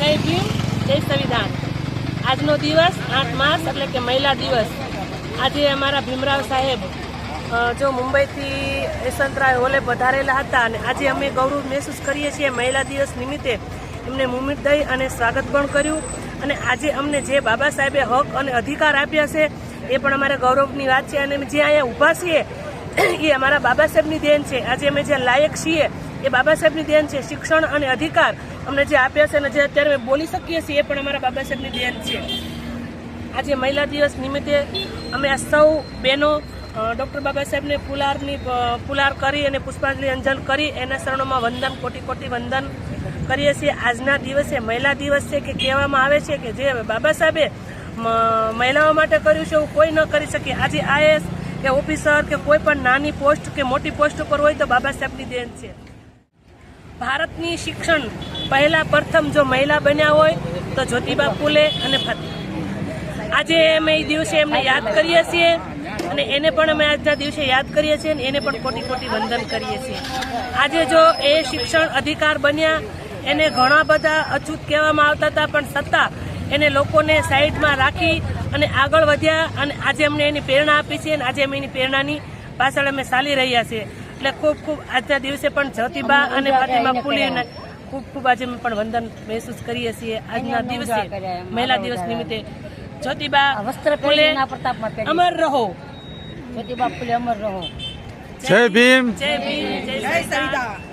જય ભીમ જય સંવિધાન। આજનો દિવસ 8 માર્ચ એટલે કે મહિલા દિવસ। આજે અમારા ભીમરાવ સાહેબ જો મુંબઈથી યશવંતરાય હોલે પધારેલા હતા અને આજે અમે ગૌરવ મહેસૂસ કરીએ છીએ મહિલા દિવસ નિમિત્તે એમને મુમિત દઈ અને સ્વાગત પણ કર્યું। અને આજે અમને જે બાબા સાહેબે હક અને અધિકાર આપ્યા છે એ પણ અમારે ગૌરવની વાત છે। અને જે અહીંયા ઊભા છીએ એ અમારા બાબા સાહેબની દેન છે। આજે અમે જે લાયક છીએ એ બાબા સાહેબની દેન છે। શિક્ષણ અને અધિકાર અમને જે આપ્યા છે અને જે અત્યારે અમે બોલી શકીએ છીએ એ પણ અમારા બાબા સાહેબની દેન છે। આજે મહિલા દિવસ નિમિત્તે અમે આ સૌ બહેનો ડૉક્ટર બાબા સાહેબને ફુલાર કરી અને પુષ્પાંજલિ અંજલ કરી એના શરણોમાં વંદન કોટી કોટી વંદન કરીએ છીએ। આજના દિવસે મહિલા દિવસ છે કે કહેવામાં આવે છે કે જે બાબા સાહેબે મહિલાઓ માટે કર્યું છે એવું કોઈ ન કરી શકે। આજે આઈએએસ કે ઓફિસર કે કોઈ પણ નાની પોસ્ટ કે મોટી પોસ્ટ ઉપર હોય તો બાબા સાહેબની દેન છે। ભારતની શિક્ષણ પહેલા પ્રથમ જો મહિલા બન્યા હોય તો જ્યોતિબા ફૂલે અને આજે અમે એ દિવસે એમને યાદ કરીએ છીએ અને એને પણ અમે આજના દિવસે યાદ કરીએ છીએ અને એને પણ કોટી કોટી વંદન કરીએ છીએ। આજે જો એ શિક્ષણ અધિકાર બન્યા એને ઘણા બધા અછૂત કહેવામાં આવતા હતા પણ છતાં એને લોકોને સાઈડમાં રાખી અને આગળ વધ્યા અને આજે અમને એની પ્રેરણા આપી છે અને આજે અમે એની પ્રેરણાની પાછળ અમે ચાલી રહ્યા છીએ। એટલે ખૂબ ખૂબ આજના દિવસે પણ જ્યોતિબા અને ફાતિમા ફૂલેને ખૂબ ખૂબ આજે અમે પણ વંદન મહેસૂસ કરીએ છીએ। આજના દિવસે મહિલા દિવસ નિમિત્તે જ્યોતિબા ફૂલે અમર રહો, જ્યોતિબા ફૂલે અમર રહો। જય ભીમ જય ભીમ જય સંવિધાન।